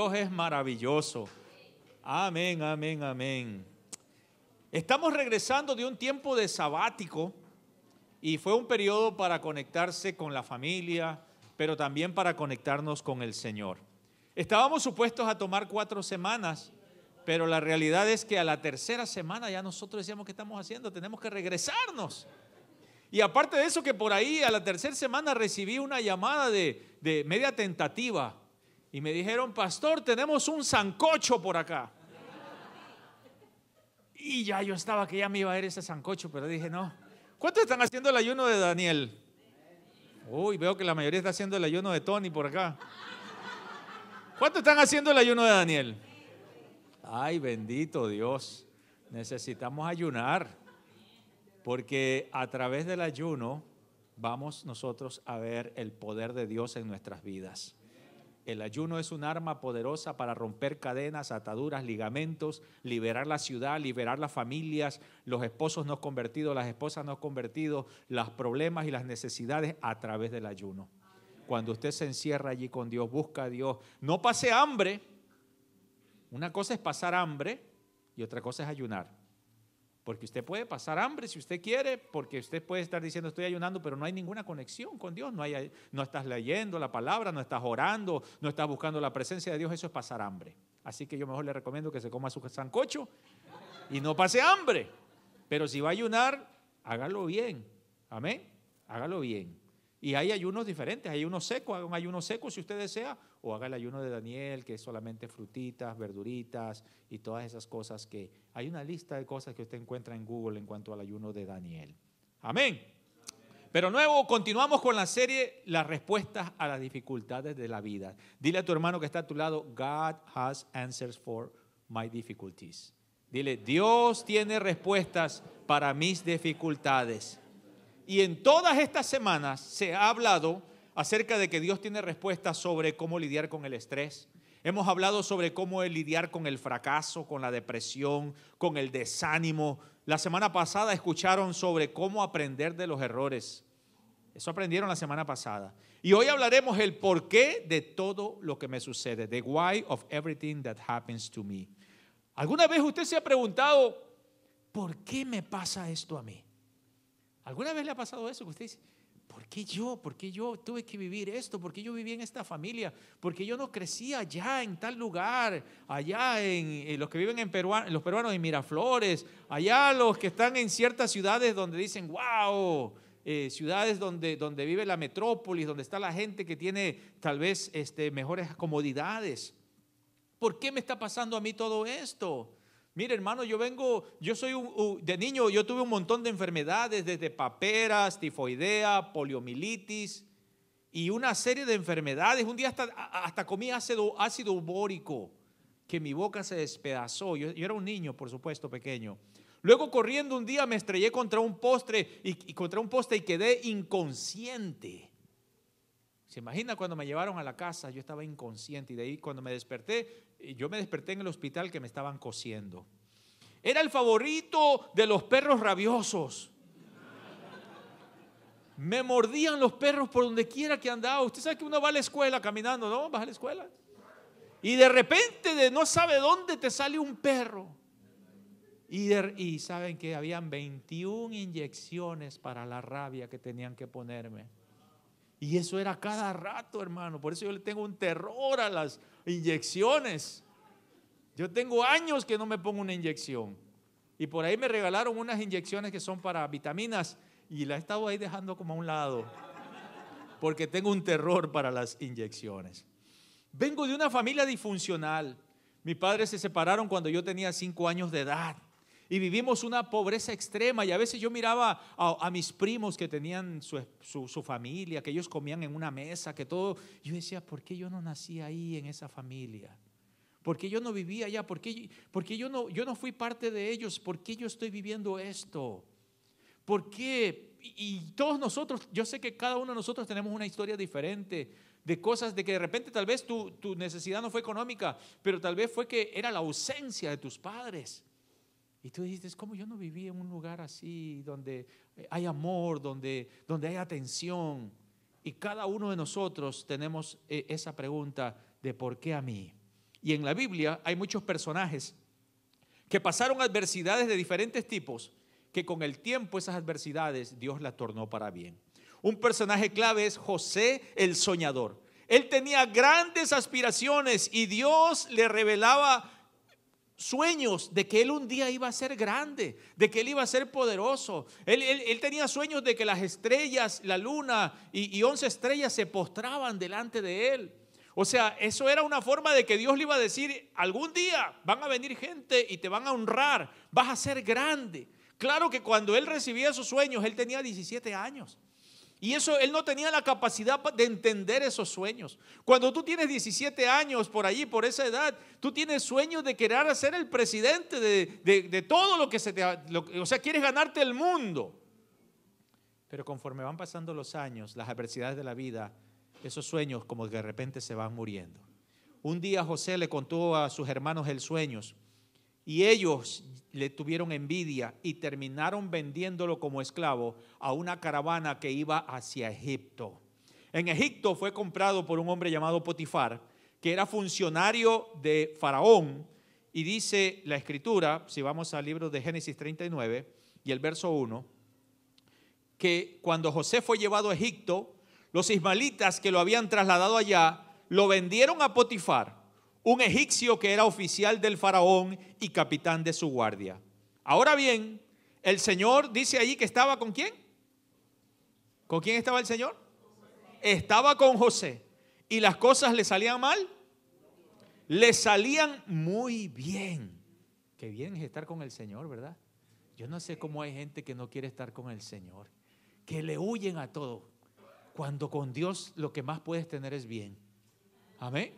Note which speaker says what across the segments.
Speaker 1: Dios es maravilloso. Amén, amén, amén. Estamos regresando de un tiempo de sabático y fue un periodo para conectarse con la familia, pero también para conectarnos con el Señor. Estábamos supuestos a tomar 4 semanas, pero la realidad es que a la tercera semana ya nosotros decíamos, ¿qué estamos haciendo? Tenemos que regresarnos. Y aparte de eso, que por ahí a la tercera semana recibí una llamada de media tentativa y me dijeron, pastor, tenemos un sancocho por acá. Y ya yo estaba que ya me iba a ir ese sancocho, pero dije, no. ¿Cuántos están haciendo el ayuno de Daniel? Uy, veo que la mayoría está haciendo el ayuno de Tony por acá. ¿Cuántos están haciendo el ayuno de Daniel? Ay, bendito Dios. Necesitamos ayunar, porque a través del ayuno vamos nosotros a ver el poder de Dios en nuestras vidas. El ayuno es un arma poderosa para romper cadenas, ataduras, ligamentos, liberar la ciudad, liberar las familias, los esposos no convertidos, las esposas no convertidos, los problemas y las necesidades a través del ayuno. Cuando usted se encierra allí con Dios, busca a Dios, no pase hambre. Una cosa es pasar hambre y otra cosa es ayunar. Porque usted puede pasar hambre si usted quiere, porque usted puede estar diciendo estoy ayunando, pero no hay ninguna conexión con Dios, no estás leyendo la palabra, no estás orando, no estás buscando la presencia de Dios, eso es pasar hambre. Así que yo mejor le recomiendo que se coma su sancocho y no pase hambre. Pero si va a ayunar, hágalo bien, amén, hágalo bien. Y hay ayunos diferentes, hay ayuno seco, haga un ayuno seco si usted desea, o haga el ayuno de Daniel, que es solamente frutitas, verduritas y todas esas cosas que hay una lista de cosas que usted encuentra en Google en cuanto al ayuno de Daniel. Amén. Pero luego continuamos con la serie Las respuestas a las dificultades de la vida. Dile a tu hermano que está a tu lado, God has answers for my difficulties. Dile, Dios tiene respuestas para mis dificultades. Y en todas estas semanas se ha hablado acerca de que Dios tiene respuestas sobre cómo lidiar con el estrés. Hemos hablado sobre cómo lidiar con el fracaso, con la depresión, con el desánimo. La semana pasada escucharon sobre cómo aprender de los errores. Eso aprendieron la semana pasada. Y hoy hablaremos el porqué de todo lo que me sucede. The why of everything that happens to me. ¿Alguna vez usted se ha preguntado, ¿por qué me pasa esto a mí? ¿Alguna vez le ha pasado eso? Que usted dice, ¿por qué yo? ¿Por qué yo tuve que vivir esto? ¿Por qué yo viví en esta familia? ¿Por qué yo no crecí allá en tal lugar? Allá en los que viven los peruanos en Miraflores, allá los que están en ciertas ciudades donde dicen, wow, ciudades donde vive la metrópolis, donde está la gente que tiene tal vez mejores comodidades. ¿Por qué me está pasando a mí todo esto? Mire, hermano, yo soy de niño, yo tuve un montón de enfermedades, desde paperas, tifoidea, poliomielitis y una serie de enfermedades. Un día hasta comí ácido ubórico, que mi boca se despedazó. Yo era un niño, por supuesto, pequeño. Luego, corriendo un día, me estrellé contra un poste y quedé inconsciente. ¿Se imagina cuando me llevaron a la casa? Yo estaba inconsciente y de ahí cuando yo me desperté en el hospital que me estaban cosiendo. Era el favorito de los perros rabiosos. Me mordían los perros por donde quiera que andaba. Usted sabe que uno va a la escuela caminando, ¿no? Vas a la escuela y de repente de no sabe dónde te sale un perro. Y saben que habían 21 inyecciones para la rabia que tenían que ponerme. Y eso era cada rato, hermano. Por eso yo le tengo un terror a las inyecciones. Yo tengo años que no me pongo una inyección. Y por ahí me regalaron unas inyecciones que son para vitaminas y la he estado ahí dejando como a un lado, porque tengo un terror para las inyecciones. Vengo de una familia disfuncional. Mis padres se separaron cuando yo tenía 5 años de edad. Y vivimos una pobreza extrema y a veces yo miraba a mis primos que tenían su familia, que ellos comían en una mesa, que todo. Yo decía, ¿por qué yo no nací ahí en esa familia? ¿Por qué yo no vivía allá? ¿Por qué yo no fui parte de ellos? ¿Por qué yo estoy viviendo esto? ¿Por qué? Y todos nosotros, yo sé que cada uno de nosotros tenemos una historia diferente de cosas, de que de repente tal vez tu necesidad no fue económica, pero tal vez fue que era la ausencia de tus padres. Y tú dices, ¿cómo yo no viví en un lugar así, donde hay amor, donde hay atención? Y cada uno de nosotros tenemos esa pregunta de ¿por qué a mí? Y en la Biblia hay muchos personajes que pasaron adversidades de diferentes tipos, que con el tiempo esas adversidades Dios las tornó para bien. Un personaje clave es José el soñador. Él tenía grandes aspiraciones y Dios le revelaba sueños de que él un día iba a ser grande, de que él iba a ser poderoso. Él tenía sueños de que las estrellas, la luna y 11 estrellas se postraban delante de él. O sea, eso era una forma de que Dios le iba a decir: algún día van a venir gente y te van a honrar, vas a ser grande. Claro que cuando él recibía esos sueños, él tenía 17 años. Y eso, él no tenía la capacidad de entender esos sueños. Cuando tú tienes 17 años por allí, por esa edad, tú tienes sueños de querer ser el presidente de todo lo que o sea, quieres ganarte el mundo. Pero conforme van pasando los años, las adversidades de la vida, esos sueños como que de repente se van muriendo. Un día José le contó a sus hermanos el sueño y ellos le tuvieron envidia y terminaron vendiéndolo como esclavo a una caravana que iba hacia Egipto. En Egipto fue comprado por un hombre llamado Potifar, que era funcionario de Faraón, y dice la escritura, si vamos al libro de Génesis 39 y el verso 1, que cuando José fue llevado a Egipto, los ismaelitas que lo habían trasladado allá lo vendieron a Potifar, un egipcio que era oficial del faraón y capitán de su guardia. Ahora bien, el Señor dice allí que estaba ¿con quién? ¿Con quién estaba el Señor? Estaba con José. ¿Y las cosas le salían mal? Le salían muy bien. Qué bien es estar con el Señor, ¿verdad? Yo no sé cómo hay gente que no quiere estar con el Señor, que le huyen a todo, cuando con Dios lo que más puedes tener es bien. Amén.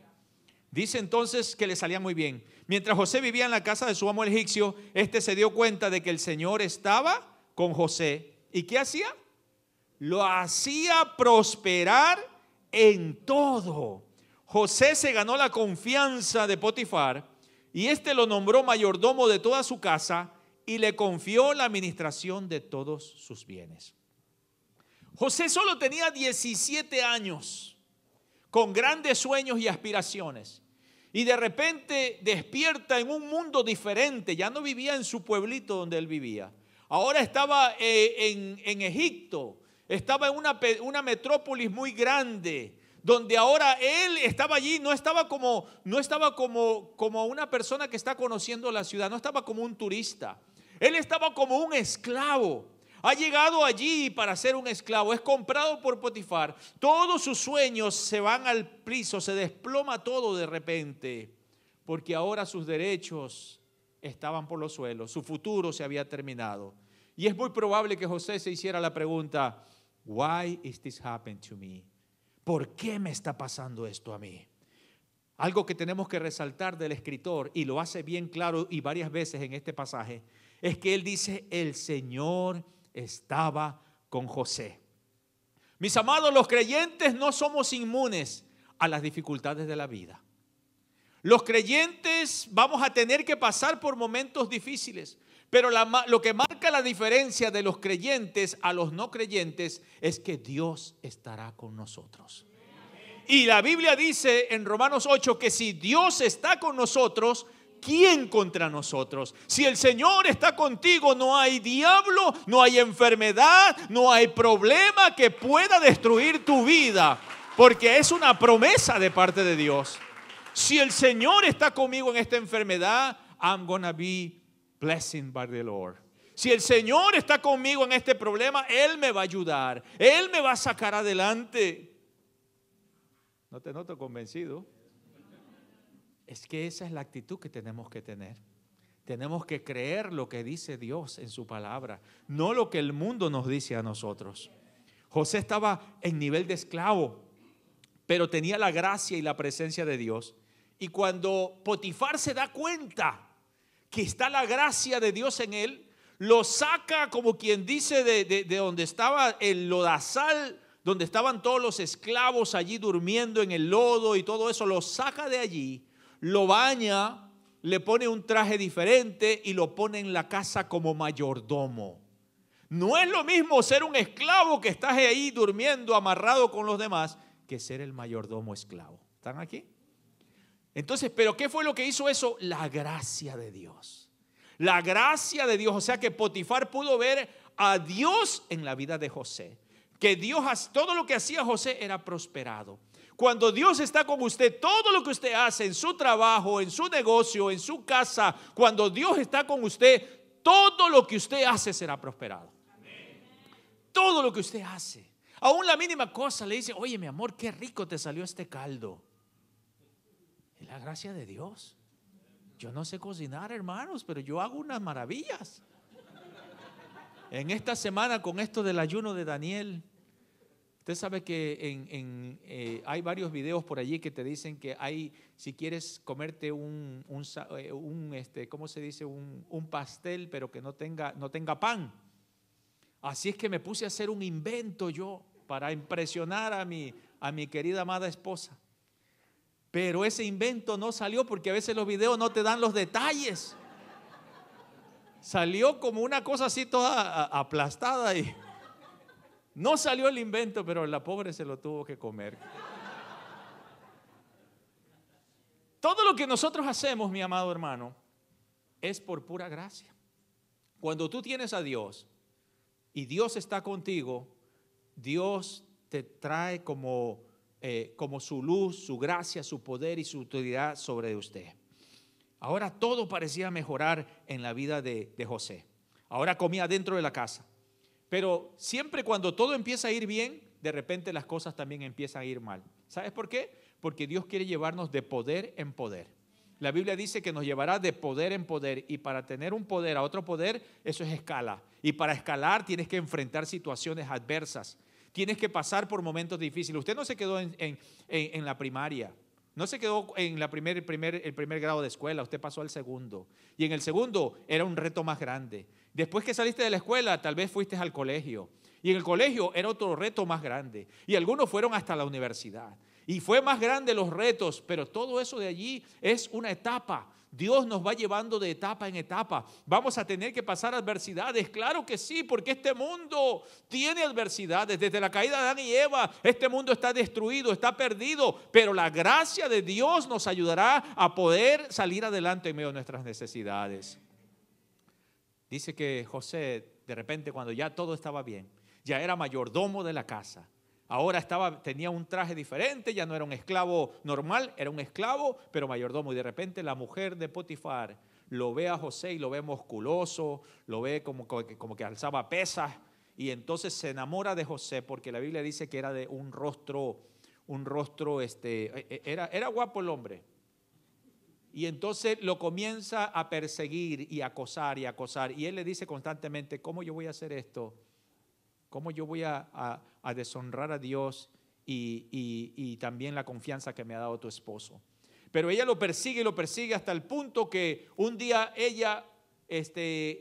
Speaker 1: Dice entonces que le salía muy bien. Mientras José vivía en la casa de su amo el egipcio, este se dio cuenta de que el Señor estaba con José. ¿Y qué hacía? Lo hacía prosperar en todo. José se ganó la confianza de Potifar y este lo nombró mayordomo de toda su casa y le confió la administración de todos sus bienes. José solo tenía 17 años, con grandes sueños y aspiraciones. Y de repente despierta en un mundo diferente. Ya no vivía en su pueblito donde él vivía. Ahora estaba en Egipto. Estaba en una metrópolis muy grande, donde ahora él estaba allí. No estaba como una persona que está conociendo la ciudad. No estaba como un turista. Él estaba como un esclavo. Ha llegado allí para ser un esclavo, es comprado por Potifar. Todos sus sueños se van al piso, se desploma todo de repente, porque ahora sus derechos estaban por los suelos, su futuro se había terminado. Y es muy probable que José se hiciera la pregunta: Why is this happening to me? ¿Por qué me está pasando esto a mí? Algo que tenemos que resaltar del escritor, y lo hace bien claro y varias veces en este pasaje, es que él dice: el Señor estaba con José. Mis amados, los creyentes no somos inmunes a las dificultades de la vida. Los creyentes vamos a tener que pasar por momentos difíciles, pero lo que marca la diferencia de los creyentes a los no creyentes es que Dios estará con nosotros. Y la Biblia dice en Romanos 8 que si Dios está con nosotros, ¿quién contra nosotros? Si el Señor está contigo, no hay diablo, no hay enfermedad, no hay problema que pueda destruir tu vida, porque es una promesa de parte de Dios. Si el Señor está conmigo en esta enfermedad, I'm gonna be blessed by the Lord. Si el Señor está conmigo en este problema, Él me va a ayudar, Él me va a sacar adelante. No te noto convencido. Es que esa es la actitud que tenemos que tener. Tenemos que creer lo que dice Dios en su palabra, no lo que el mundo nos dice a nosotros. José estaba en nivel de esclavo, pero tenía la gracia y la presencia de Dios. Y cuando Potifar se da cuenta que está la gracia de Dios en él, lo saca, como quien dice, de donde estaba el lodazal, donde estaban todos los esclavos allí durmiendo en el lodo y todo eso, lo saca de allí, lo baña, le pone un traje diferente y lo pone en la casa como mayordomo. No es lo mismo ser un esclavo que estás ahí durmiendo amarrado con los demás que ser el mayordomo esclavo. ¿Están aquí? Entonces, ¿pero qué fue lo que hizo eso? La gracia de Dios. La gracia de Dios. O sea que Potifar pudo ver a Dios en la vida de José. Que Dios, todo lo que hacía José era prosperado. Cuando Dios está con usted, todo lo que usted hace en su trabajo, en su negocio, en su casa, cuando Dios está con usted, todo lo que usted hace será prosperado. Todo lo que usted hace. Aún la mínima cosa le dice, oye mi amor, qué rico te salió este caldo. Es la gracia de Dios. Yo no sé cocinar, hermanos, pero yo hago unas maravillas. En esta semana con esto del ayuno de Daniel, usted sabe que hay varios videos por allí que te dicen que hay, si quieres comerte ¿cómo se dice? Un pastel, pero que no tenga pan. Así es que me puse a hacer un invento yo para impresionar a mi querida amada esposa. Pero ese invento no salió porque a veces los videos no te dan los detalles. Salió como una cosa así toda aplastada y no salió el invento, pero la pobre se lo tuvo que comer. Todo lo que nosotros hacemos, mi amado hermano, es por pura gracia. Cuando tú tienes a Dios y Dios está contigo, Dios te trae como su luz, su gracia, su poder y su autoridad sobre usted. Ahora todo parecía mejorar en la vida de José. Ahora comía dentro de la casa. Pero siempre cuando todo empieza a ir bien, de repente las cosas también empiezan a ir mal. ¿Sabes por qué? Porque Dios quiere llevarnos de poder en poder. La Biblia dice que nos llevará de poder en poder, y para tener un poder a otro poder, eso es escala. Y para escalar tienes que enfrentar situaciones adversas. Tienes que pasar por momentos difíciles. Usted no se quedó en la primaria. No se quedó en el primer grado de escuela, usted pasó al segundo. Y en el segundo era un reto más grande. Después que saliste de la escuela, tal vez fuiste al colegio. Y en el colegio era otro reto más grande. Y algunos fueron hasta la universidad. Y fue más grande los retos, pero todo eso de allí es una etapa. Dios nos va llevando de etapa en etapa. Vamos a tener que pasar adversidades, claro que sí, porque este mundo tiene adversidades. Desde la caída de Adán y Eva, este mundo está destruido, está perdido, pero la gracia de Dios nos ayudará a poder salir adelante en medio de nuestras necesidades. Dice que José, de repente, cuando ya todo estaba bien, ya era mayordomo de la casa. Ahora tenía un traje diferente, ya no era un esclavo normal, era un esclavo, pero mayordomo. Y de repente la mujer de Potifar lo ve a José y lo ve musculoso, lo ve como que alzaba pesas. Y entonces se enamora de José, porque la Biblia dice que era de un rostro, era guapo el hombre. Y entonces lo comienza a perseguir y a acosar y a acosar. Y él le dice constantemente, ¿cómo yo voy a hacer esto? ¿Cómo yo voy a deshonrar a Dios y también la confianza que me ha dado tu esposo? Pero ella lo persigue hasta el punto que un día ella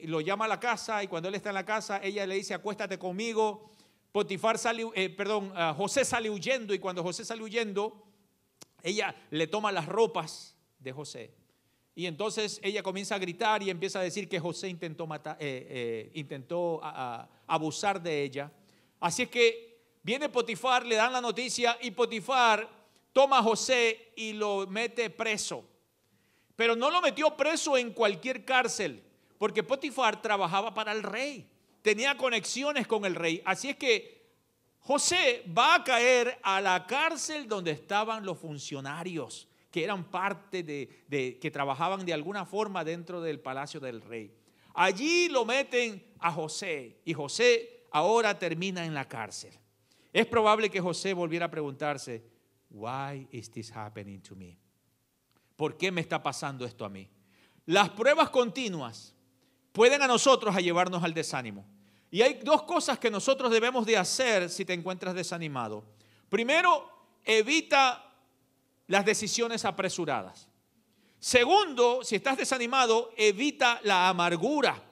Speaker 1: lo llama a la casa, y cuando él está en la casa, ella le dice, acuéstate conmigo. José sale huyendo, y cuando José sale huyendo, ella le toma las ropas de José. Y entonces ella comienza a gritar y empieza a decir que José intentó abusar de ella. Así es que viene Potifar, le dan la noticia, y Potifar toma a José y lo mete preso. Pero no lo metió preso en cualquier cárcel, porque Potifar trabajaba para el rey, tenía conexiones con el rey. Así es que José va a caer a la cárcel donde estaban los funcionarios, que eran parte que trabajaban de alguna forma dentro del palacio del rey. Allí lo meten a José, y José ahora termina en la cárcel. Es probable que José volviera a preguntarse, why is this happening to me? ¿Por qué me está pasando esto a mí? Las pruebas continuas pueden a nosotros a llevarnos al desánimo. Y hay dos cosas que nosotros debemos de hacer si te encuentras desanimado. Primero, evita las decisiones apresuradas. Segundo, si estás desanimado, evita la amargura.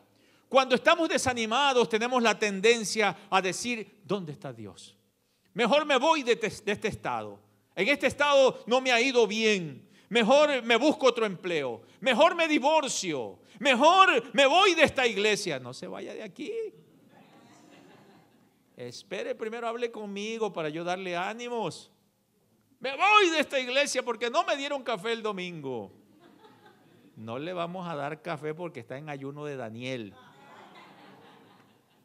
Speaker 1: Cuando estamos desanimados, tenemos la tendencia a decir, ¿dónde está Dios? Mejor me voy de este estado. En este estado no me ha ido bien. Mejor me busco otro empleo. Mejor me divorcio. Mejor me voy de esta iglesia. No se vaya de aquí. Espere, primero hable conmigo para yo darle ánimos. Me voy de esta iglesia porque no me dieron café el domingo. No le vamos a dar café porque está en ayuno de Daniel.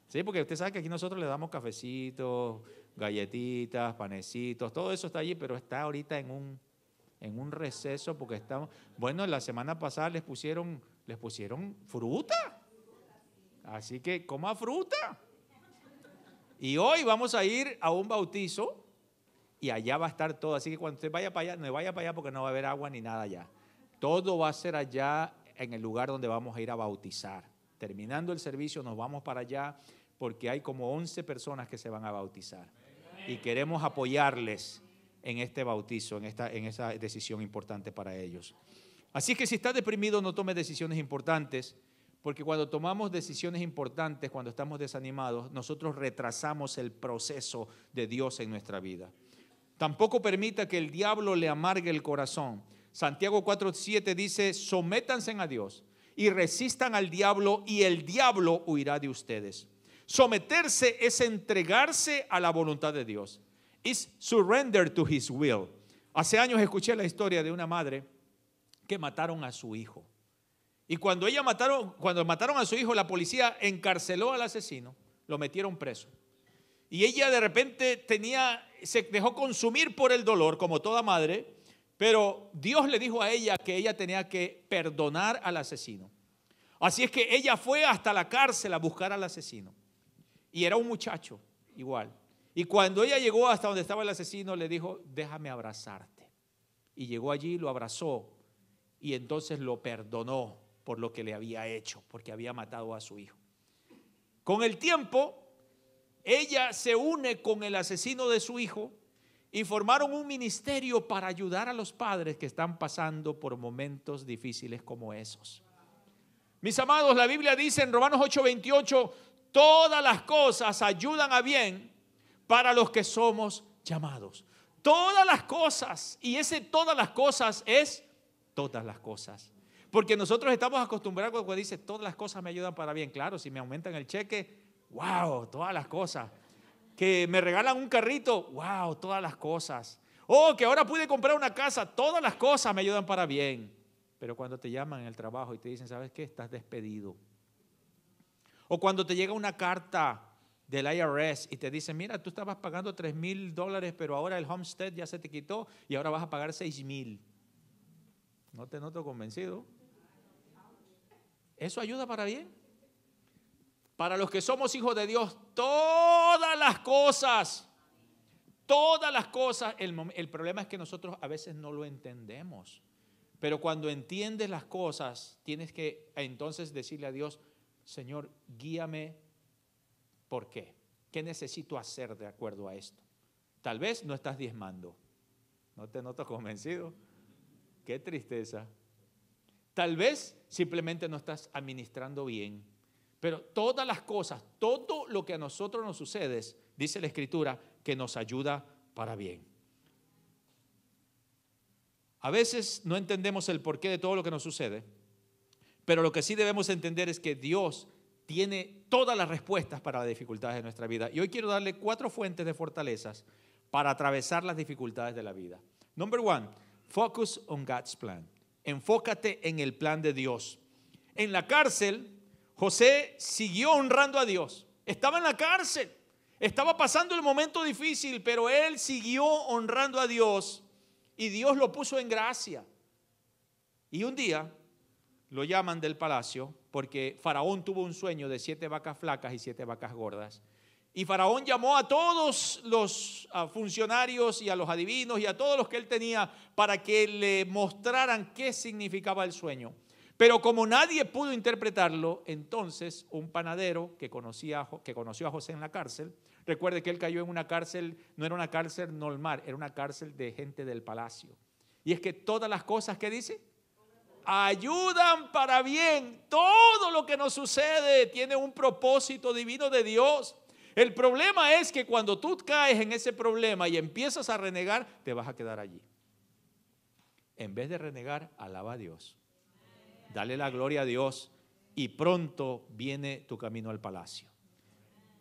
Speaker 1: Sí, porque usted sabe que aquí nosotros le damos cafecitos, galletitas, panecitos, todo eso está allí, pero está ahorita en un receso porque estamos. Bueno, la semana pasada les pusieron fruta. Así que coma fruta. Y hoy vamos a ir a un bautizo y allá va a estar todo. Así que cuando usted vaya para allá, no vaya para allá porque no va a haber agua ni nada allá. Todo va a ser allá en el lugar donde vamos a ir a bautizar. Terminando el servicio nos vamos para allá porque hay como 11 personas que se van a bautizar. Y queremos apoyarles en este bautizo, en esa decisión importante para ellos. Así que si está deprimido, no tome decisiones importantes, porque cuando tomamos decisiones importantes, cuando estamos desanimados, nosotros retrasamos el proceso de Dios en nuestra vida. Tampoco permita que el diablo le amargue el corazón. Santiago 4:7 dice, sométanse a Dios y resistan al diablo y el diablo huirá de ustedes. Someterse es entregarse a la voluntad de Dios. Is surrender to his will. Hace años escuché la historia de una madre que mataron a su hijo. Y cuando mataron a su hijo, la policía encarceló al asesino, lo metieron preso. Y ella de repente se dejó consumir por el dolor, como toda madre, pero Dios le dijo a ella que ella tenía que perdonar al asesino. Así es que ella fue hasta la cárcel a buscar al asesino. Y era un muchacho, igual. Y cuando ella llegó hasta donde estaba el asesino, le dijo, déjame abrazarte. Y llegó allí, lo abrazó y entonces lo perdonó por lo que le había hecho, porque había matado a su hijo. Con el tiempo, ella se une con el asesino de su hijo y formaron un ministerio para ayudar a los padres que están pasando por momentos difíciles como esos. Mis amados, la Biblia dice en Romanos 8:28, todas las cosas ayudan a bien para los que somos llamados. Todas las cosas, y ese todas las cosas es todas las cosas. Porque nosotros estamos acostumbrados cuando dice todas las cosas me ayudan para bien. Claro, si me aumentan el cheque, wow, todas las cosas. Que me regalan un carrito, wow, todas las cosas. Oh, que ahora pude comprar una casa, todas las cosas me ayudan para bien. Pero cuando te llaman en el trabajo y te dicen, ¿sabes qué? Estás despedido. O cuando te llega una carta del IRS y te dicen, mira, tú estabas pagando $3,000, pero ahora el homestead ya se te quitó y ahora vas a pagar $6,000. No te noto convencido. ¿Eso ayuda para bien? Para los que somos hijos de Dios, todas las cosas, el problema es que nosotros a veces no lo entendemos. Pero cuando entiendes las cosas, tienes que entonces decirle a Dios, Señor, guíame, ¿por qué? ¿Qué necesito hacer de acuerdo a esto? Tal vez no estás diezmando. No te noto convencido. Qué tristeza. Tal vez simplemente no estás administrando bien. Pero todas las cosas, todo lo que a nosotros nos sucede, dice la Escritura, que nos ayuda para bien. A veces no entendemos el porqué de todo lo que nos sucede, pero lo que sí debemos entender es que Dios tiene todas las respuestas para las dificultades de nuestra vida. Y hoy quiero darle 4 fuentes de fortalezas para atravesar las dificultades de la vida. Number 1, focus on God's plan. Enfócate en el plan de Dios. En la cárcel, José siguió honrando a Dios. Estaba en la cárcel, estaba pasando el momento difícil, pero él siguió honrando a Dios y Dios lo puso en gracia. Y un día lo llaman del palacio porque Faraón tuvo un sueño de 7 vacas flacas y 7 vacas gordas. Y Faraón llamó a todos los funcionarios y a los adivinos y a todos los que él tenía para que le mostraran qué significaba el sueño. Pero como nadie pudo interpretarlo, entonces un panadero que conoció a José en la cárcel, recuerde que él cayó en una cárcel, no era una cárcel normal, era una cárcel de gente del palacio. Y es que todas las cosas que dice, ayudan para bien. Todo lo que nos sucede tiene un propósito divino de Dios. El problema es que cuando tú caes en ese problema y empiezas a renegar, te vas a quedar allí. En vez de renegar, alaba a Dios. Dale la gloria a Dios y pronto viene tu camino al palacio.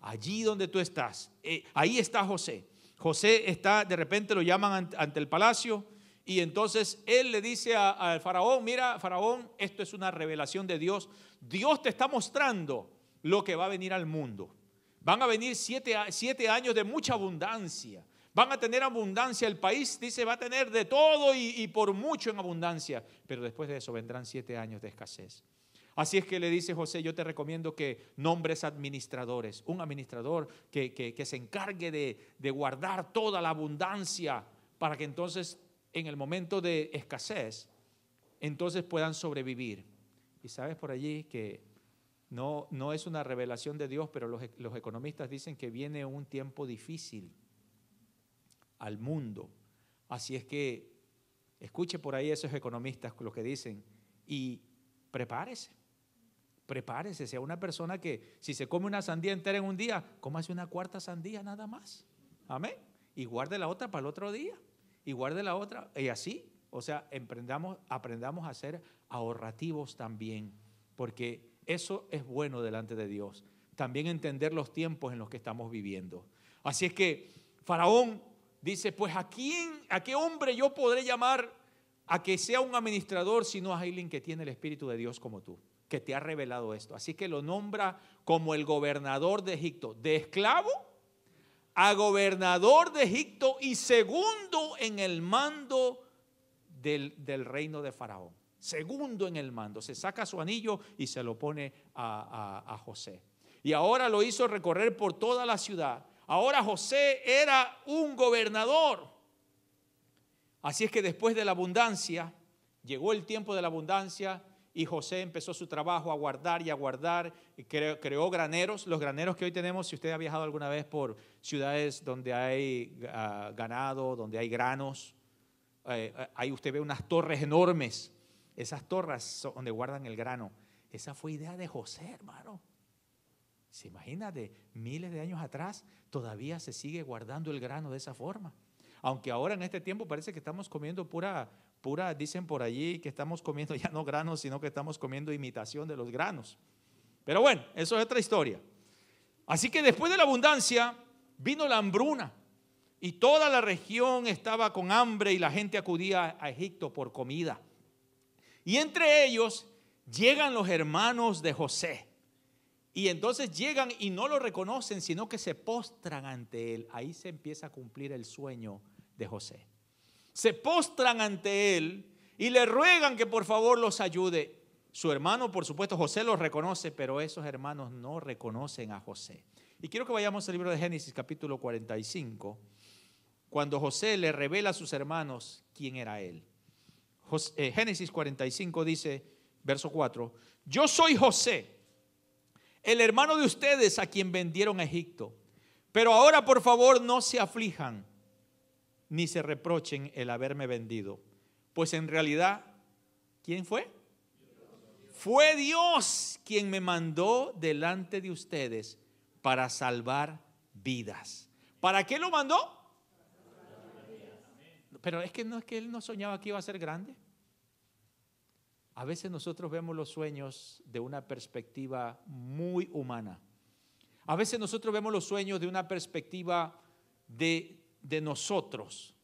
Speaker 1: Allí donde tú estás, ahí está José. José está, de repente lo llaman ante el palacio y entonces él le dice al faraón, mira, faraón, esto es una revelación de Dios. Dios te está mostrando lo que va a venir al mundo. Van a venir siete años de mucha abundancia. Van a tener abundancia. El país, dice, va a tener de todo y por mucho en abundancia. Pero después de eso vendrán 7 años de escasez. Así es que le dice José, yo te recomiendo que nombres administradores. Un administrador que se encargue de guardar toda la abundancia para que entonces en el momento de escasez, entonces puedan sobrevivir. Y sabes por allí que no es una revelación de Dios, pero los economistas dicen que viene un tiempo difícil al mundo. Así es que escuche por ahí esos economistas lo que dicen y prepárese, sea una persona que si se come una sandía entera en un día, cómase una cuarta sandía nada más. Amén. Y guarde la otra para el otro día y guarde la otra y así. O sea, aprendamos a ser ahorrativos también, porque eso es bueno delante de Dios. También entender los tiempos en los que estamos viviendo. Así es que Faraón dice, pues ¿a qué hombre yo podré llamar a que sea un administrador sino a alguien que tiene el Espíritu de Dios como tú, que te ha revelado esto? Así que lo nombra como el gobernador de Egipto, de esclavo a gobernador de Egipto y segundo en el mando del reino de Faraón. Segundo en el mando. Se saca su anillo y se lo pone a José. Y ahora lo hizo recorrer por toda la ciudad. Ahora José era un gobernador. Así es que después de la abundancia, llegó el tiempo de la abundancia y José empezó su trabajo a guardar y a guardar. Creó graneros, los graneros que hoy tenemos. Si usted ha viajado alguna vez por ciudades donde hay ganado, donde hay granos, ahí usted ve unas torres enormes. Esas torres son donde guardan el grano. Esa fue idea de José, hermano. ¿Se imagina? De miles de años atrás todavía se sigue guardando el grano de esa forma. Aunque ahora en este tiempo parece que estamos comiendo pura, dicen por allí que estamos comiendo ya no granos, sino que estamos comiendo imitación de los granos. Pero bueno, eso es otra historia. Así que después de la abundancia vino la hambruna y toda la región estaba con hambre y la gente acudía a Egipto por comida. Y entre ellos llegan los hermanos de José. Y entonces llegan y no lo reconocen, sino que se postran ante él. Ahí se empieza a cumplir el sueño de José. Se postran ante él y le ruegan que por favor los ayude. Su hermano, por supuesto, José los reconoce, pero esos hermanos no reconocen a José. Y quiero que vayamos al libro de Génesis, capítulo 45, cuando José le revela a sus hermanos quién era él. Génesis 45 dice, verso 4, yo soy José, el hermano de ustedes a quien vendieron a Egipto. Pero ahora por favor no se aflijan ni se reprochen el haberme vendido. Pues en realidad, ¿quién fue? Fue Dios quien me mandó delante de ustedes para salvar vidas. ¿Para qué lo mandó? Pero es que él no soñaba que iba a ser grande. A veces nosotros vemos los sueños de una perspectiva muy humana. A veces nosotros vemos los sueños de una perspectiva de nosotros.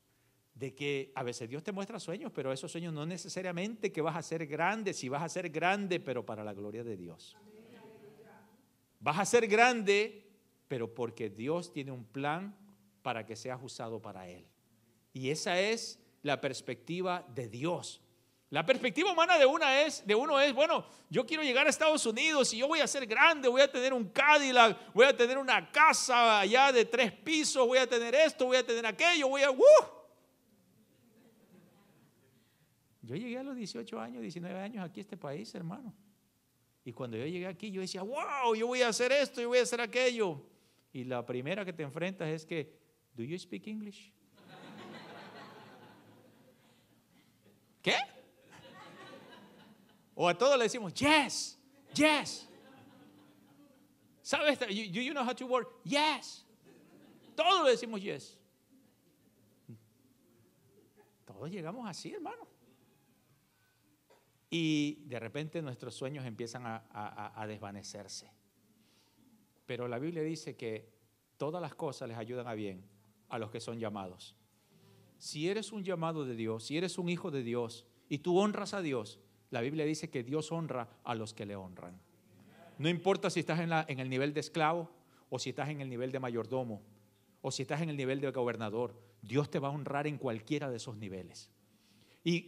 Speaker 1: De que a veces Dios te muestra sueños, pero esos sueños no necesariamente que vas a ser grande. Si vas a ser grande, pero para la gloria de Dios. Vas a ser grande, pero porque Dios tiene un plan para que seas usado para Él. Y esa es la perspectiva de Dios. La perspectiva humana de uno es, bueno, yo quiero llegar a Estados Unidos y yo voy a ser grande, voy a tener un Cadillac, voy a tener una casa allá de 3 pisos, voy a tener esto, voy a tener aquello, Yo llegué a los 18 años, 19 años aquí a este país, hermano. Y cuando yo llegué aquí, yo decía, wow, yo voy a hacer esto, yo voy a hacer aquello. Y la primera que te enfrentas es que, ¿do you speak English? ¿Qué? O a todos le decimos, yes, yes. ¿Sabes? Do you know how to work? Yes. Todos le decimos yes. Todos llegamos así, hermano. Y de repente nuestros sueños empiezan a desvanecerse. Pero la Biblia dice que todas las cosas les ayudan a bien a los que son llamados. Si eres un llamado de Dios, si eres un hijo de Dios y tú honras a Dios, la Biblia dice que Dios honra a los que le honran. No importa si estás en el nivel de esclavo o si estás en el nivel de mayordomo o si estás en el nivel de gobernador, Dios te va a honrar en cualquiera de esos niveles. Y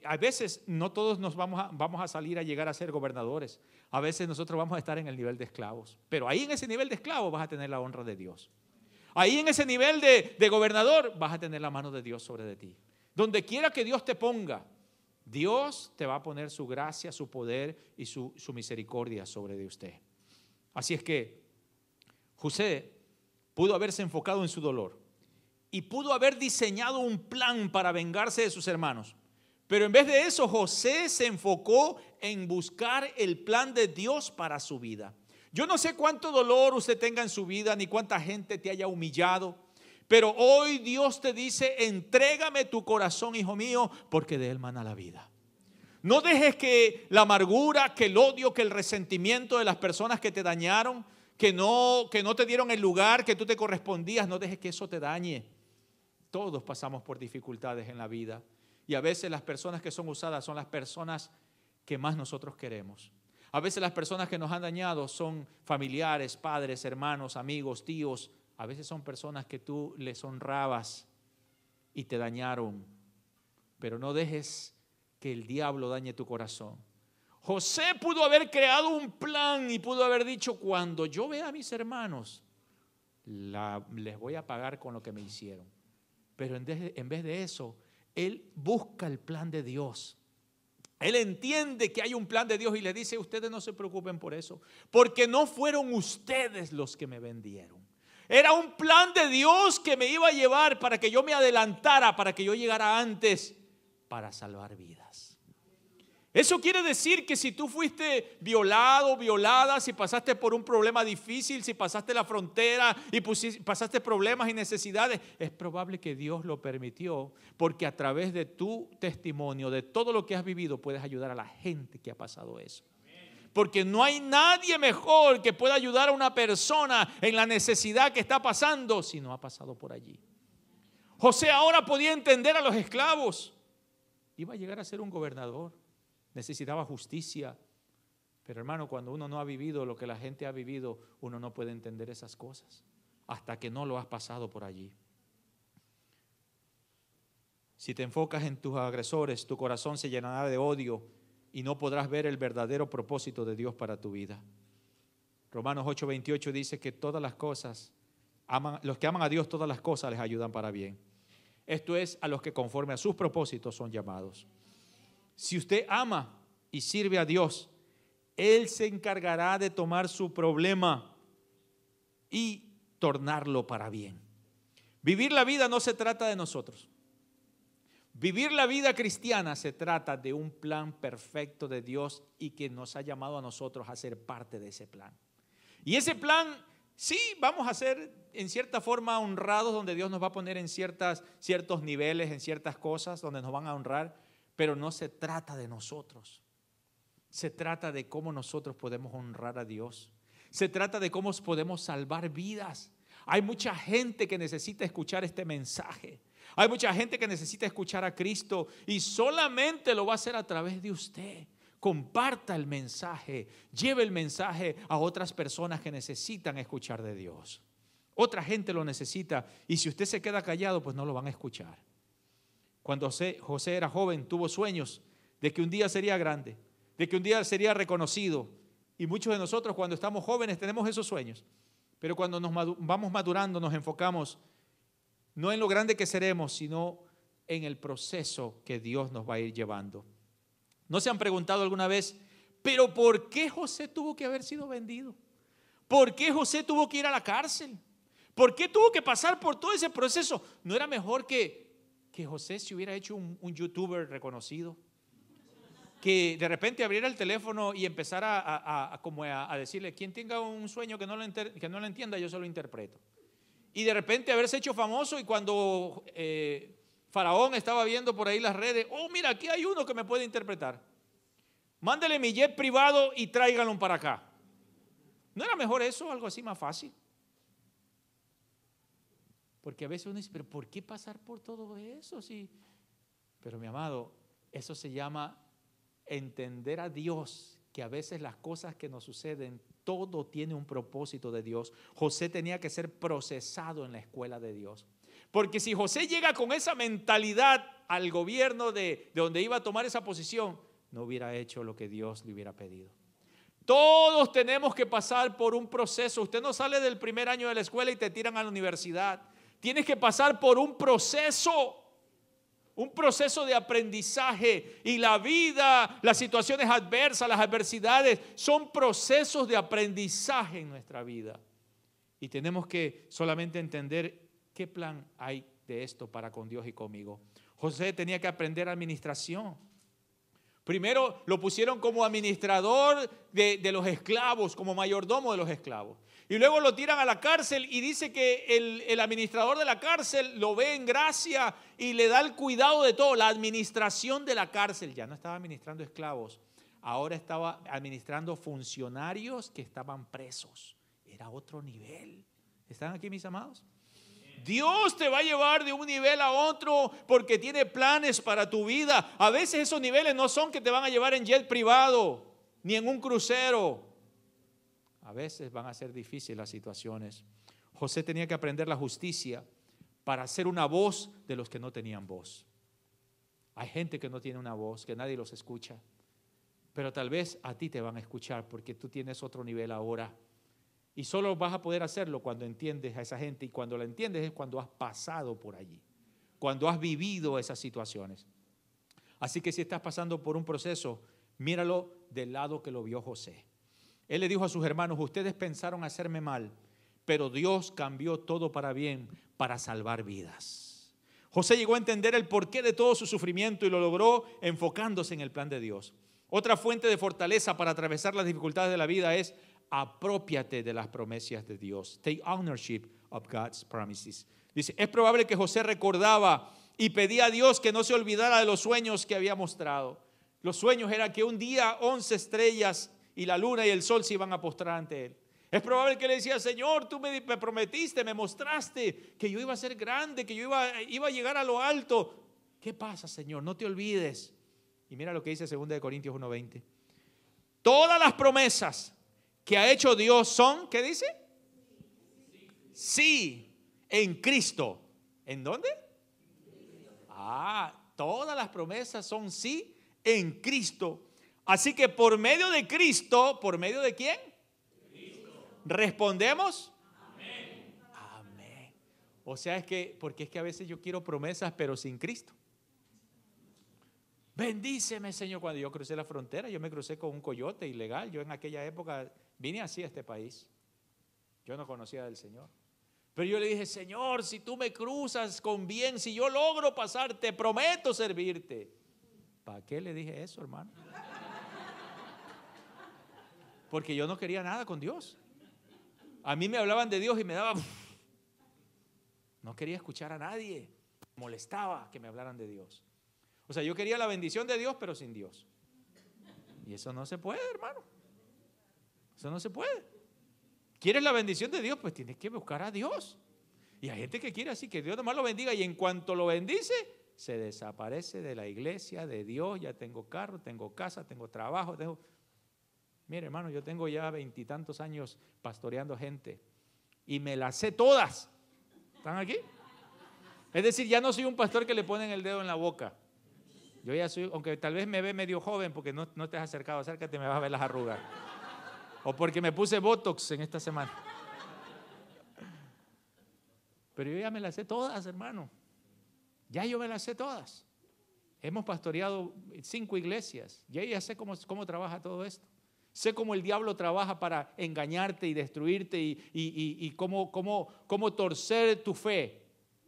Speaker 1: a veces no todos nos vamos a salir a llegar a ser gobernadores. A veces nosotros vamos a estar en el nivel de esclavos. Pero ahí en ese nivel de esclavo vas a tener la honra de Dios. Ahí en ese nivel de gobernador vas a tener la mano de Dios sobre de ti. Donde quiera que Dios te ponga, Dios te va a poner su gracia, su poder y su misericordia sobre de usted. Así es que José pudo haberse enfocado en su dolor y pudo haber diseñado un plan para vengarse de sus hermanos. Pero en vez de eso, José se enfocó en buscar el plan de Dios para su vida. Yo no sé cuánto dolor usted tenga en su vida, ni cuánta gente te haya humillado, pero hoy Dios te dice: entrégame tu corazón, hijo mío, porque de él mana la vida. No dejes que la amargura, que el odio, que el resentimiento de las personas que te dañaron, que no te dieron el lugar que tú te correspondías, no dejes que eso te dañe. Todos pasamos por dificultades en la vida y a veces las personas que son usadas son las personas que más nosotros queremos. A veces las personas que nos han dañado son familiares, padres, hermanos, amigos, tíos. A veces son personas que tú les honrabas y te dañaron. Pero no dejes que el diablo dañe tu corazón. José pudo haber creado un plan y pudo haber dicho: cuando yo vea a mis hermanos, les voy a pagar con lo que me hicieron. Pero en vez de eso, él busca el plan de Dios. Él entiende que hay un plan de Dios y le dice: ustedes no se preocupen por eso, porque no fueron ustedes los que me vendieron. Era un plan de Dios que me iba a llevar para que yo me adelantara, para que yo llegara antes, para salvar vidas. Eso quiere decir que si tú fuiste violado, violada, si pasaste por un problema difícil, si pasaste la frontera y pasaste problemas y necesidades, es probable que Dios lo permitió, porque a través de tu testimonio, de todo lo que has vivido, puedes ayudar a la gente que ha pasado eso. Porque no hay nadie mejor que pueda ayudar a una persona en la necesidad que está pasando si no ha pasado por allí. José ahora podía entender a los esclavos. Iba a llegar a ser un gobernador. Necesitaba justicia. Pero hermano, cuando uno no ha vivido lo que la gente ha vivido, uno no puede entender esas cosas hasta que no lo has pasado por allí. Si te enfocas en tus agresores, tu corazón se llenará de odio y no podrás ver el verdadero propósito de Dios para tu vida. Romanos 8:28 dice que todas las cosas, los que aman a Dios, todas las cosas les ayudan para bien. Esto es, a los que conforme a sus propósitos son llamados. Si usted ama y sirve a Dios, Él se encargará de tomar su problema y tornarlo para bien. Vivir la vida no se trata de nosotros. Vivir la vida cristiana se trata de un plan perfecto de Dios y que nos ha llamado a nosotros a ser parte de ese plan. Y ese plan, sí, vamos a ser en cierta forma honrados, donde Dios nos va a poner en ciertos niveles, en ciertas cosas, donde nos van a honrar. Pero no se trata de nosotros. Se trata de cómo nosotros podemos honrar a Dios. Se trata de cómo podemos salvar vidas. Hay mucha gente que necesita escuchar este mensaje. Hay mucha gente que necesita escuchar a Cristo y solamente lo va a hacer a través de usted. Comparta el mensaje. Lleve el mensaje a otras personas que necesitan escuchar de Dios. Otra gente lo necesita y si usted se queda callado, pues no lo van a escuchar. Cuando José era joven, tuvo sueños de que un día sería grande, de que un día sería reconocido. Y muchos de nosotros cuando estamos jóvenes tenemos esos sueños. Pero cuando vamos madurando nos enfocamos no en lo grande que seremos, sino en el proceso que Dios nos va a ir llevando. ¿No se han preguntado alguna vez, pero por qué José tuvo que haber sido vendido? ¿Por qué José tuvo que ir a la cárcel? ¿Por qué tuvo que pasar por todo ese proceso? ¿No era mejor que José se hubiera hecho un youtuber reconocido? Que de repente abriera el teléfono y empezara a decirle: quien tenga un sueño que no lo entienda, yo se lo interpreto. Y de repente haberse hecho famoso y cuando Faraón estaba viendo por ahí las redes: oh, mira, aquí hay uno que me puede interpretar. Mándele mi jet privado y tráiganlo para acá. ¿No era mejor eso, algo así más fácil? Porque a veces uno dice, pero ¿por qué pasar por todo eso? Sí. Pero mi amado, eso se llama entender a Dios, que a veces las cosas que nos suceden, todo tiene un propósito de Dios. José tenía que ser procesado en la escuela de Dios. Porque si José llega con esa mentalidad al gobierno de donde iba a tomar esa posición, no hubiera hecho lo que Dios le hubiera pedido. Todos tenemos que pasar por un proceso. Usted no sale del primer año de la escuela y te tiran a la universidad. Tienes que pasar por un proceso de aprendizaje. Y la vida, las situaciones adversas, las adversidades, son procesos de aprendizaje en nuestra vida. Y tenemos que solamente entender qué plan hay de esto para con Dios y conmigo. José tenía que aprender administración. Primero lo pusieron como administrador de los esclavos, como mayordomo de los esclavos. Y luego lo tiran a la cárcel y dice que el administrador de la cárcel lo ve en gracia y le da el cuidado de todo. La administración de la cárcel, ya no estaba administrando esclavos, ahora estaba administrando funcionarios que estaban presos. Era otro nivel. ¿Están aquí, mis amados? Dios te va a llevar de un nivel a otro porque tiene planes para tu vida. A veces esos niveles no son que te van a llevar en jet privado ni en un crucero. A veces van a ser difíciles las situaciones. José tenía que aprender la justicia para ser una voz de los que no tenían voz. Hay gente que no tiene una voz, que nadie los escucha. Pero tal vez a ti te van a escuchar porque tú tienes otro nivel ahora. Y solo vas a poder hacerlo cuando entiendes a esa gente. Y cuando la entiendes es cuando has pasado por allí, cuando has vivido esas situaciones. Así que si estás pasando por un proceso, míralo del lado que lo vio José. Él le dijo a sus hermanos: ustedes pensaron hacerme mal, pero Dios cambió todo para bien, para salvar vidas. José llegó a entender el porqué de todo su sufrimiento y lo logró enfocándose en el plan de Dios. Otra fuente de fortaleza para atravesar las dificultades de la vida es: aprópiate de las promesas de Dios. Take ownership of God's promises. Dice, es probable que José recordaba y pedía a Dios que no se olvidara de los sueños que había mostrado. Los sueños eran que un día 11 estrellas y la luna y el sol se iban a postrar ante él. Es probable que le decía: Señor, tú me prometiste, me mostraste que yo iba a ser grande, que yo iba a llegar a lo alto. ¿Qué pasa, Señor? No te olvides. Y mira lo que dice 2 Corintios 1:20. Todas las promesas que ha hecho Dios son, ¿qué dice? Sí, en Cristo. ¿En dónde? Todas las promesas son sí en Cristo. Así que por medio de Cristo, ¿por medio de quién? Cristo. Respondemos. Amén. Amén. O sea, porque es que a veces yo quiero promesas, pero sin Cristo. Bendíceme, Señor. Cuando yo crucé la frontera, yo me crucé con un coyote ilegal. Yo en aquella época vine así a este país. Yo no conocía del Señor. Pero yo le dije: Señor, si tú me cruzas con bien, si yo logro pasar, te prometo servirte. ¿Para qué le dije eso, hermano? Porque yo no quería nada con Dios. A mí me hablaban de Dios y me daba... No quería escuchar a nadie. Me molestaba que me hablaran de Dios. O sea, yo quería la bendición de Dios, pero sin Dios. Y eso no se puede, hermano. Eso no se puede. ¿Quieres la bendición de Dios? Pues tienes que buscar a Dios. Y hay gente que quiere así, que Dios nomás lo bendiga, y en cuanto lo bendice, se desaparece de la iglesia, de Dios. Ya tengo carro, tengo casa, tengo trabajo, Mire, hermano, yo tengo ya 20 y tantos años pastoreando gente y me las sé todas. ¿Están aquí? Es decir, ya no soy un pastor que le ponen el dedo en la boca. Yo ya soy, aunque tal vez me ve medio joven porque no te has acercado, acércate, me vas a ver las arrugas. O porque me puse Botox en esta semana. Pero yo ya me las sé todas, hermano. Ya yo me las sé todas. Hemos pastoreado 5 iglesias. Ya sé cómo trabaja todo esto. Sé cómo el diablo trabaja para engañarte y destruirte y cómo torcer tu fe.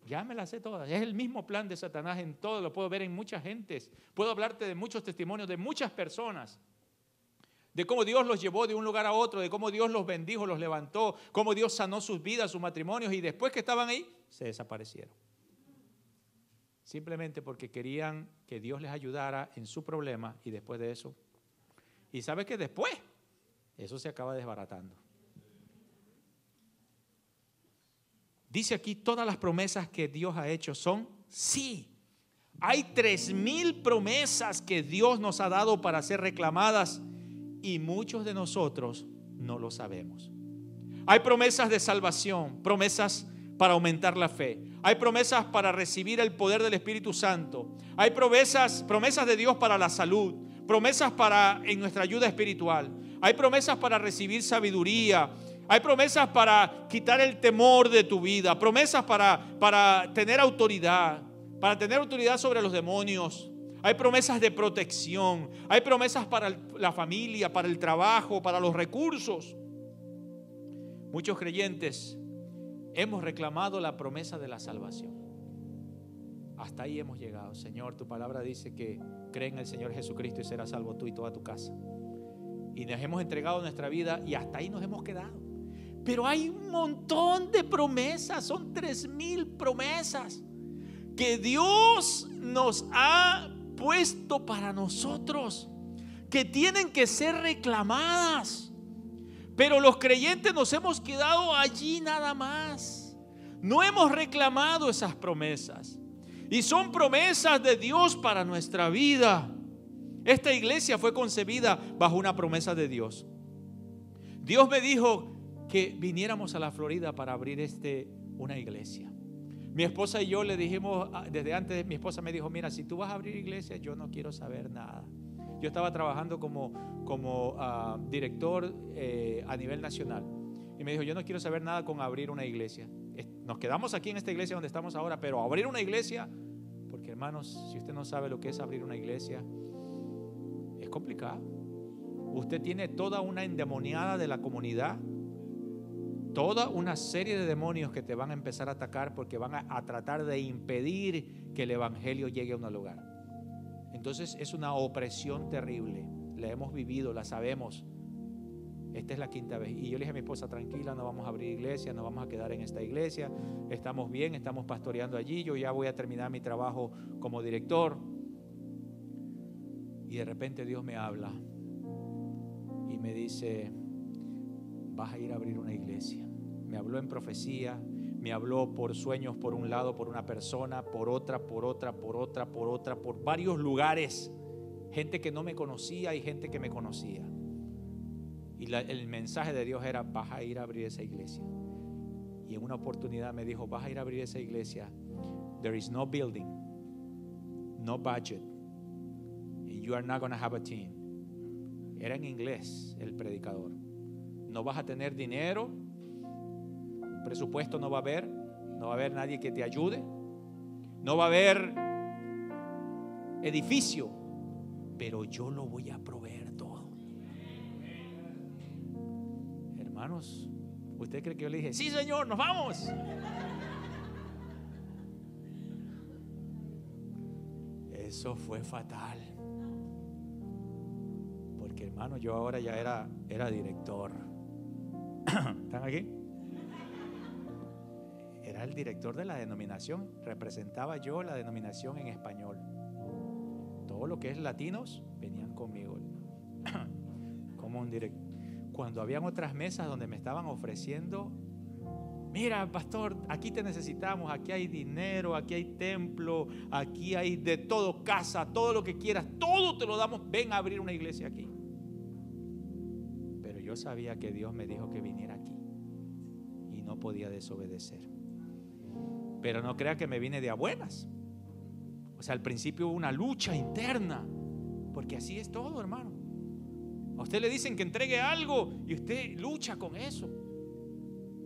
Speaker 1: Ya me las sé todas. Es el mismo plan de Satanás en todo. Lo puedo ver en muchas gentes. Puedo hablarte de muchos testimonios de muchas personas. De cómo Dios los llevó de un lugar a otro. De cómo Dios los bendijo, los levantó. Cómo Dios sanó sus vidas, sus matrimonios. Y después que estaban ahí, se desaparecieron. Simplemente porque querían que Dios les ayudara en su problema. Y después de eso... Y sabes que después eso se acaba desbaratando. Dice aquí, todas las promesas que Dios ha hecho son sí. Hay 3,000 promesas que Dios nos ha dado para ser reclamadas y muchos de nosotros no lo sabemos. Hay promesas de salvación, promesas para aumentar la fe. Hay promesas para recibir el poder del Espíritu Santo. Hay promesas de Dios para la salud, promesas para en nuestra ayuda espiritual. Hay promesas para recibir sabiduría. Hay promesas para quitar el temor de tu vida, promesas para tener autoridad sobre los demonios. Hay promesas de protección, hay promesas para la familia, para el trabajo, para los recursos. Muchos creyentes hemos reclamado la promesa de la salvación. Hasta ahí hemos llegado. Señor, tu palabra dice que cree en el Señor Jesucristo y serás salvo tú y toda tu casa. Y nos hemos entregado nuestra vida y hasta ahí nos hemos quedado. Pero hay un montón de promesas, son 3,000 promesas que Dios nos ha puesto para nosotros, que tienen que ser reclamadas. Pero los creyentes nos hemos quedado allí nada más. No hemos reclamado esas promesas. Y son promesas de Dios para nuestra vida. Esta iglesia fue concebida bajo una promesa de Dios. Dios me dijo que viniéramos a la Florida para abrir una iglesia. Mi esposa y yo le dijimos, desde antes mi esposa me dijo, mira, si tú vas a abrir iglesia, yo no quiero saber nada. Yo estaba trabajando como director a nivel nacional. Y me dijo, yo no quiero saber nada con abrir una iglesia. Nos quedamos aquí en esta iglesia donde estamos ahora, pero abrir una iglesia, porque hermanos, si usted no sabe lo que es abrir una iglesia, es complicado. Usted tiene toda una endemoniada de la comunidad, toda una serie de demonios que te van a empezar a atacar porque van a tratar de impedir que el evangelio llegue a un lugar. Entonces es una opresión terrible. La hemos vivido, la sabemos. Esta es la 5ª vez. Y yo le dije a mi esposa, tranquila, no vamos a abrir iglesia, no vamos a quedar en esta iglesia. Estamos bien, estamos pastoreando allí. Yo ya voy a terminar mi trabajo como director. Y de repente Dios me habla y me dice, vas a ir a abrir una iglesia. Me habló en profecía, me habló por sueños, por un lado, por una persona, por otra, por varios lugares. Gente que no me conocía y gente que me conocía. Y el mensaje de Dios era, vas a ir a abrir esa iglesia. Y en una oportunidad me dijo, vas a ir a abrir esa iglesia. There is no building, no budget, and you are not going to have a team. Era en inglés el predicador. No vas a tener dinero, presupuesto no va a haber nadie que te ayude, no va a haber edificio, pero yo lo voy a proveer todo. Hermanos, ¿usted cree que yo le dije, sí Señor, nos vamos? Eso fue fatal. Porque hermano, yo ahora ya era director. ¿Están aquí? Era el director de la denominación. Representaba yo la denominación en español. Todo lo que es latinos venían conmigo como un director. Cuando habían otras mesas donde me estaban ofreciendo, mira pastor, aquí te necesitamos, aquí hay dinero, aquí hay templo, aquí hay de todo, casa, todo lo que quieras, todo te lo damos, ven a abrir una iglesia aquí. Pero yo sabía que Dios me dijo que viniera aquí y no podía desobedecer. Pero no crea que me vine de a buenas. O sea, al principio hubo una lucha interna, porque así es todo, hermano. A usted le dicen que entregue algo y usted lucha con eso.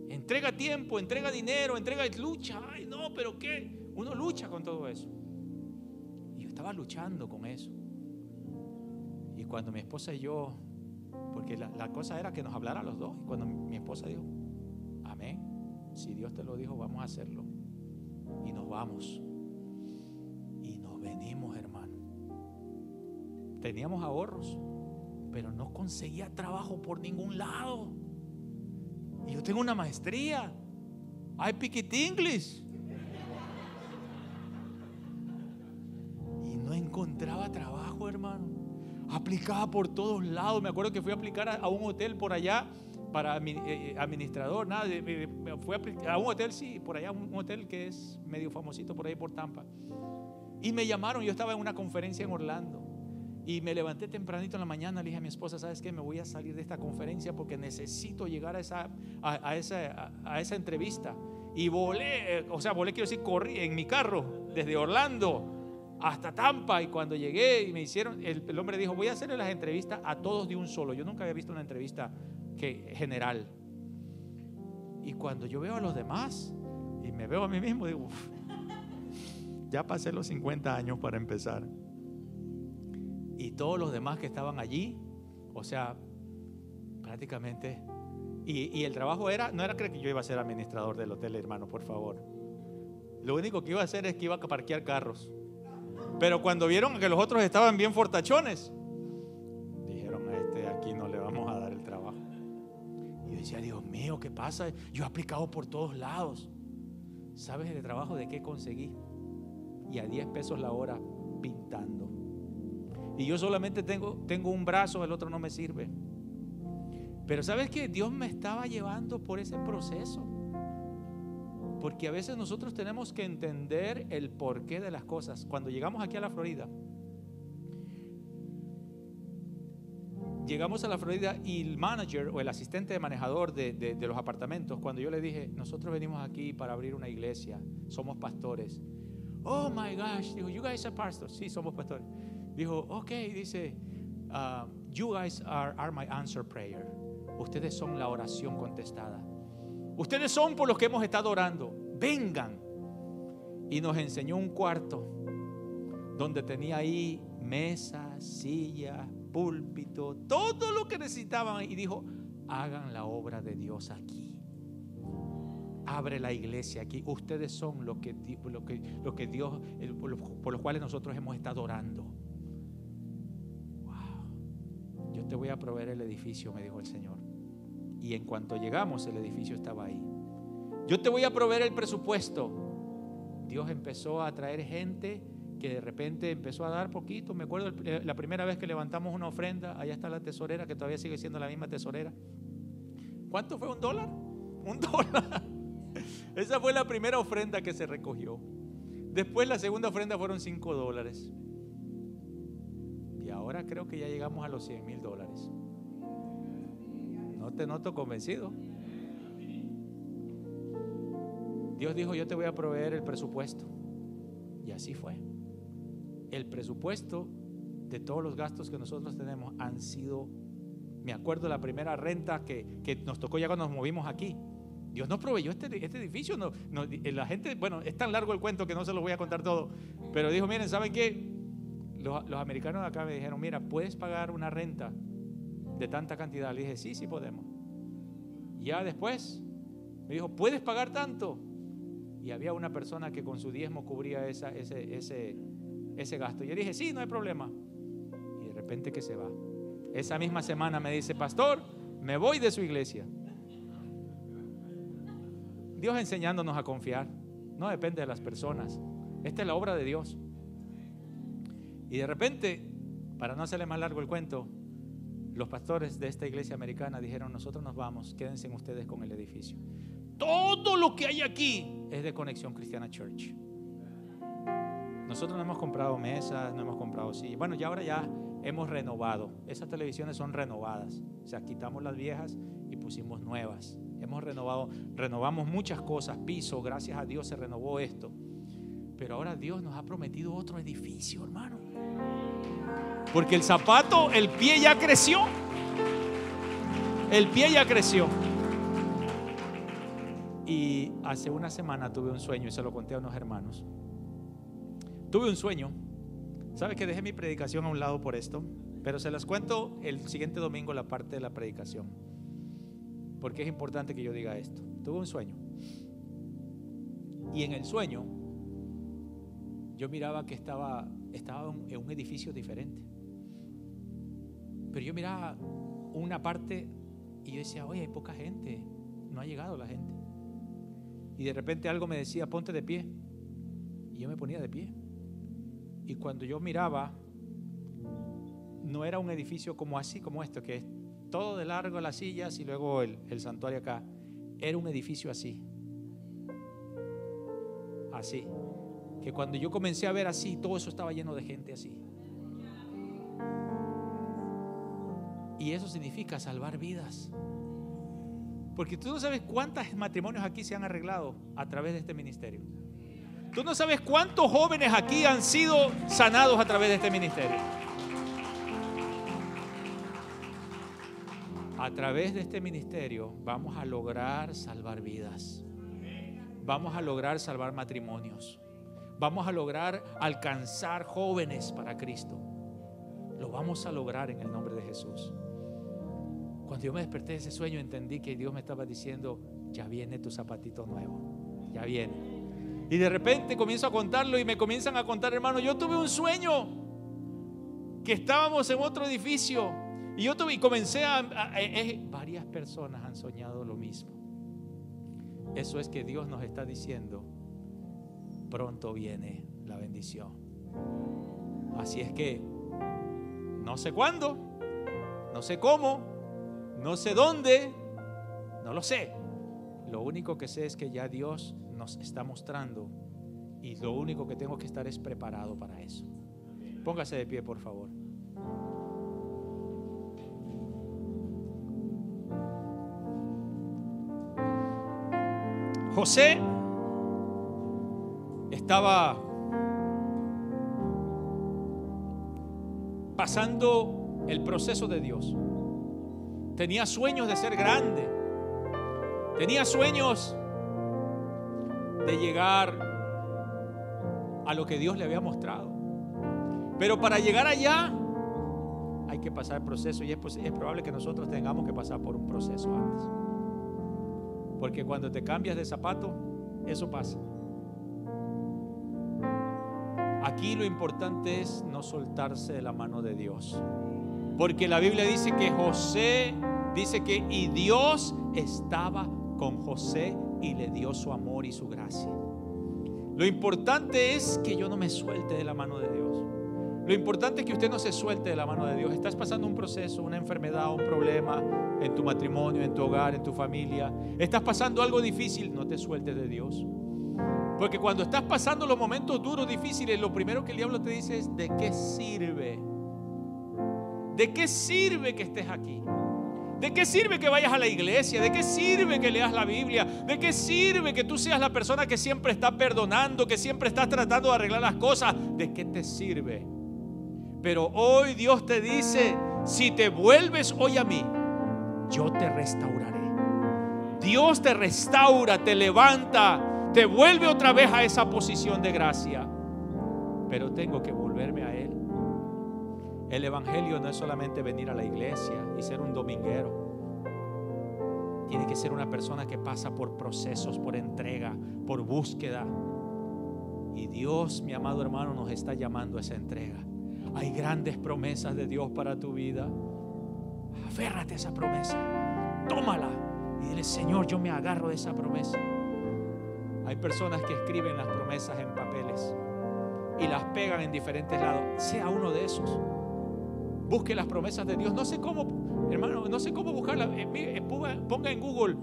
Speaker 1: Entrega tiempo, entrega dinero, lucha. Ay, no, pero ¿qué? Uno lucha con todo eso. Y yo estaba luchando con eso. Y cuando mi esposa y yo, porque la cosa era que nos hablara los dos. Y cuando mi esposa dijo, amén, si Dios te lo dijo, vamos a hacerlo. Y nos vamos. Y nos venimos, hermano. Teníamos ahorros, pero no conseguía trabajo por ningún lado. Y yo tengo una maestría. I speak it English. Y no encontraba trabajo, hermano. Aplicaba por todos lados. Me acuerdo que fui a aplicar a un hotel por allá para administrador, nada. Fui a un hotel, sí, por allá, un hotel que es medio famosito por ahí por Tampa. Y me llamaron, yo estaba en una conferencia en Orlando. Y me levanté tempranito en la mañana, le dije a mi esposa, ¿sabes qué? Me voy a salir de esta conferencia porque necesito llegar a esa entrevista. Y volé, quiero decir, corrí en mi carro desde Orlando hasta Tampa. Y cuando llegué y me hicieron, el hombre dijo, voy a hacerle las entrevistas a todos de un solo. Yo nunca había visto una entrevista general. Y cuando yo veo a los demás y me veo a mí mismo, digo, uf, ya pasé los 50 años para empezar. Y todos los demás que estaban allí, prácticamente, y el trabajo no era creer que yo iba a ser administrador del hotel, hermano, por favor. Lo único que iba a hacer es que iba a parquear carros. Pero cuando vieron que los otros estaban bien fortachones, dijeron, aquí no le vamos a dar el trabajo. Y yo decía, Dios mío, ¿qué pasa? Yo he aplicado por todos lados. ¿Sabes el trabajo de qué conseguí? Y a 10 pesos la hora pintando. Y yo solamente tengo un brazo, el otro no me sirve. Pero ¿sabes qué? Dios me estaba llevando por ese proceso. Porque a veces nosotros tenemos que entender el porqué de las cosas. Cuando llegamos aquí a la Florida, y el manager o el asistente de manejador de los apartamentos, cuando yo le dije, nosotros venimos aquí para abrir una iglesia, somos pastores. Oh my gosh, dijo, you guys are pastors. Sí, somos pastores. Dijo, ok, dice, you guys are my answer prayer. Ustedes son la oración contestada. Ustedes son por los que hemos estado orando. Vengan. Y nos enseñó un cuarto donde tenía ahí mesas, sillas, púlpito, todo lo que necesitaban. Y dijo, hagan la obra de Dios aquí. Abre la iglesia aquí. Ustedes son lo que Dios, por los cuales nosotros hemos estado orando. Wow. Yo te voy a proveer el edificio, me dijo el Señor. Y en cuanto llegamos, el edificio estaba ahí. Yo te voy a proveer el presupuesto. Dios empezó a traer gente que de repente empezó a dar poquito. Me acuerdo la primera vez que levantamos una ofrenda. Allá está la tesorera, que todavía sigue siendo la misma tesorera. ¿Cuánto fue? $1. $1. Esa fue la primera ofrenda que se recogió. Después la segunda ofrenda fueron $5. Y ahora creo que ya llegamos a los $100,000. No te noto convencido. Dios dijo, yo te voy a proveer el presupuesto. Y así fue. El presupuesto de todos los gastos que nosotros tenemos han sido, me acuerdo la primera renta que nos tocó ya cuando nos movimos aquí. Dios nos proveyó este edificio. La gente, bueno, es tan largo el cuento que no se lo voy a contar todo. Pero dijo, miren, ¿saben qué? Los americanos de acá me dijeron, mira, ¿puedes pagar una renta de tanta cantidad? Le dije, sí podemos. Ya después me dijo, ¿puedes pagar tanto? Y había una persona que con su diezmo cubría ese gasto. Y yo dije, sí, no hay problema. Y de repente que se va. Esa misma semana me dice, pastor, me voy de su iglesia. Dios enseñándonos a confiar. No depende de las personas. Esta es la obra de Dios. Y de repente, para no hacerle más largo el cuento, los pastores de esta iglesia americana dijeron, nosotros nos vamos, quédense ustedes con el edificio. Todo lo que hay aquí es de Conexión Cristiana Church. Nosotros no hemos comprado mesas, no hemos comprado sillas. Bueno, ya ahora ya hemos renovado. Esas televisiones son renovadas. O sea, quitamos las viejas y pusimos nuevas. Hemos renovamos muchas cosas, piso, gracias a Dios se renovó esto. Pero ahora Dios nos ha prometido otro edificio, hermano. Porque el pie ya creció. El pie ya creció. Y hace una semana tuve un sueño y se lo conté a unos hermanos. Tuve un sueño. ¿Sabes que dejé mi predicación a un lado por esto? Pero se las cuento el siguiente domingo, la parte de la predicación. Porque es importante que yo diga esto. Tuve un sueño. Y en el sueño yo miraba que estaba en un edificio diferente. Pero yo miraba una parte y yo decía, oye, hay poca gente. No ha llegado la gente. Y de repente algo me decía, ponte de pie. Y yo me ponía de pie. Y cuando yo miraba, no era un edificio como así, como esto, que es todo de largo las sillas y luego el santuario acá. Era un edificio así. Así. Que cuando yo comencé a ver así, todo eso estaba lleno de gente así. Y eso significa salvar vidas. Porque tú no sabes cuántos matrimonios aquí se han arreglado a través de este ministerio. Tú no sabes cuántos jóvenes aquí han sido sanados a través de este ministerio. A través de este ministerio vamos a lograr salvar vidas. Vamos a lograr salvar matrimonios. Vamos a lograr alcanzar jóvenes para Cristo. Lo vamos a lograr en el nombre de Jesús. Cuando yo me desperté de ese sueño, entendí que Dios me estaba diciendo: ya viene tu zapatito nuevo, ya viene. Y de repente comienzo a contarlo y me comienzan a contar, hermano, yo tuve un sueño que estábamos en otro edificio y comencé varias personas han soñado lo mismo. Eso es que Dios nos está diciendo: pronto viene la bendición. Así es que no sé cuándo, no sé cómo, no sé dónde, no lo sé. Lo único que sé es que ya Dios nos está mostrando y lo único que tengo que estar es preparado para eso. Póngase de pie, por favor. José estaba pasando el proceso de Dios. Tenía sueños de ser grande. Tenía sueños de llegar a lo que Dios le había mostrado. Pero para llegar allá hay que pasar el proceso, y es probable que nosotros tengamos que pasar por un proceso antes. Porque cuando te cambias de zapato, eso pasa. Aquí lo importante es no soltarse de la mano de Dios. Porque la Biblia dice que José, y Dios estaba con José y le dio su amor y su gracia. Lo importante es que yo no me suelte de la mano de Dios. Lo importante es que usted no se suelte de la mano de Dios. Estás pasando un proceso, una enfermedad, un problema en tu matrimonio, en tu hogar, en tu familia. Estás pasando algo difícil, no te sueltes de Dios. Porque cuando estás pasando los momentos duros, difíciles, lo primero que el diablo te dice es: ¿de qué sirve? ¿De qué sirve que estés aquí? ¿De qué sirve que vayas a la iglesia? ¿De qué sirve que leas la Biblia? ¿De qué sirve que tú seas la persona que siempre está perdonando, que siempre está tratando de arreglar las cosas? ¿De qué te sirve? Pero hoy Dios te dice: si te vuelves hoy a mí, yo te restauraré. Dios te restaura, te levanta, te vuelve otra vez a esa posición de gracia. Pero tengo que volverme a Él. El evangelio no es solamente venir a la iglesia y ser un dominguero. Tiene que ser una persona que pasa por procesos, por entrega, por búsqueda. Y Dios, mi amado hermano, nos está llamando a esa entrega. Hay grandes promesas de Dios para tu vida. Aférrate a esa promesa, tómala y dile: Señor, yo me agarro de esa promesa. Hay personas que escriben las promesas en papeles y las pegan en diferentes lados. Sea uno de esos. Busque las promesas de Dios. No sé cómo, hermano, no sé cómo buscarlas. Ponga en Google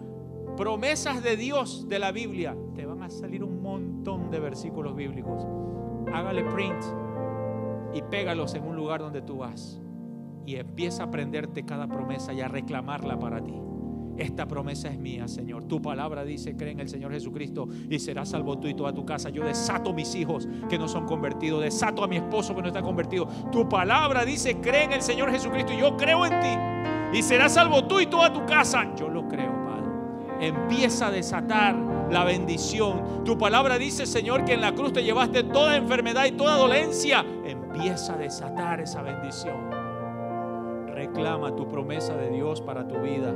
Speaker 1: promesas de Dios de la Biblia. Te van a salir un montón de versículos bíblicos. Hágale print y pégalos en un lugar donde tú vas. Y empieza a aprenderte cada promesa y a reclamarla para ti. Esta promesa es mía, Señor. Tu palabra dice: cree en el Señor Jesucristo y serás salvo tú y toda tu casa. Yo desato a mis hijos que no son convertidos, desato a mi esposo que no está convertido. Tu palabra dice: cree en el Señor Jesucristo y yo creo en ti y serás salvo tú y toda tu casa. Yo lo creo, Padre. Empieza a desatar la bendición. Tu palabra dice, Señor, que en la cruz te llevaste toda enfermedad y toda dolencia. Empieza a desatar esa bendición. Reclama tu promesa de Dios para tu vida.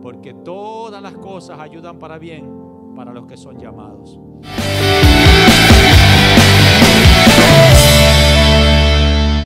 Speaker 1: Porque todas las cosas ayudan para bien para los que son llamados.